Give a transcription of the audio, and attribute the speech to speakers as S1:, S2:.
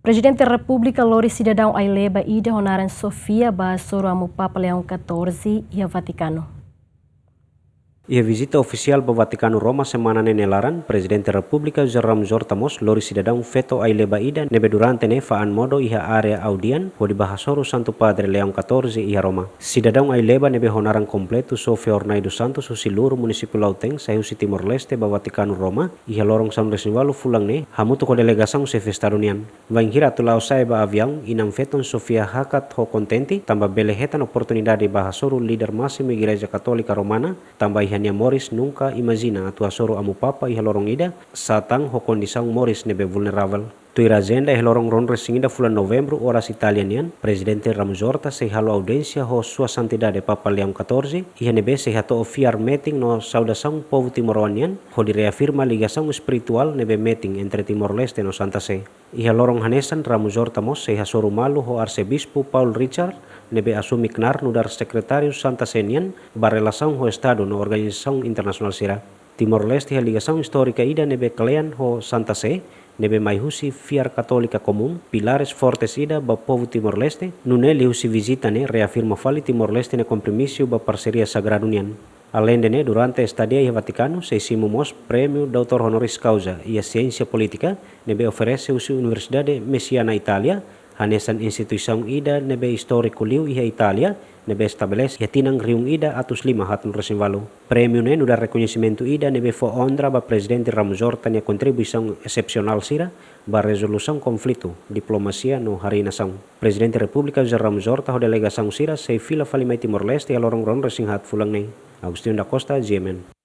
S1: Presidente da República Loris cidadão Aileba ida honaran Sofia Basoro amo Papa Leão XIV e a Vaticano.
S2: Ia visita oficial ba Vatikano Roma semana nelaran, Presidente República Jerome Jortamos Loris cidadão feto Aileba ida nebe durante ne faan modo iha area audian ho di Bahasoro Santo Padre Leão XIV iha Roma. Cidadão Aileba nebe honaran completo Sofia Ornaido Santos o siluru município Lauteng sahiu si Timor Leste ba Vatikano Roma iha lorong São Resivalu fulang ne hamutu ko delegação se festadunian. Vainhira tulau sai ba avião inam feton Sofia hakat ho contenti tamba belehetan oportunidade Bahasoro líder máximo Igreja Católica Romana tamba iha Nia Morris nunca imagina atua soro amu papa iha lorong ida satang ho kondisang Morris nebe vulnerável. Tuira agenda iha lorong ron resingida fulan Novembro horas italianian, Presidente Ramuzorta se halo audiência ho sua santidade Papa Leão XIV iha nebe se hato ofiar meeting no saudação povo timoroanian ho di reafirma ligação espiritual nebe meeting entre Timor Leste no Santa Sé. Iha lorong hanesan Ramuzorta mos se hasoru malu ho Arcebispo Paul Richard nebe asumi knar nudar Secretário Santa Senian ba relação ho Estado no Organização Internacional Sira. Timor Leste iha ligação histórica ida nebe kalean ho Santa Sé nebe mai husi fiar católica comum, pilares fortes ida ba povo Timor Leste, nune li husi visita ne reafirma fali Timor Leste ne compromisso ba parceria sagradunian. Além de ne, durante estadia iha Vaticano, se simumos prêmio Doutor Honoris Causa e a ciência política, nebe oferece usi Universidade Messiana Itália, hanesan instituição ida nebe histórico liu iha Itália, nebe estabelece ia tinang riung ida atus 5 hatun resimvalu. Prêmio ne nuda reconhecimento ida nebe fo ondra ba Presidente Ramuzorta nia contribuição excepcional sira ba resolução conflito diplomacia no hari nação. Presidente República Ramuzorta ho delegação sira sei fila falimai Timor Leste a lorong ron resinghat fulang nei. Agustin da Costa, GMN.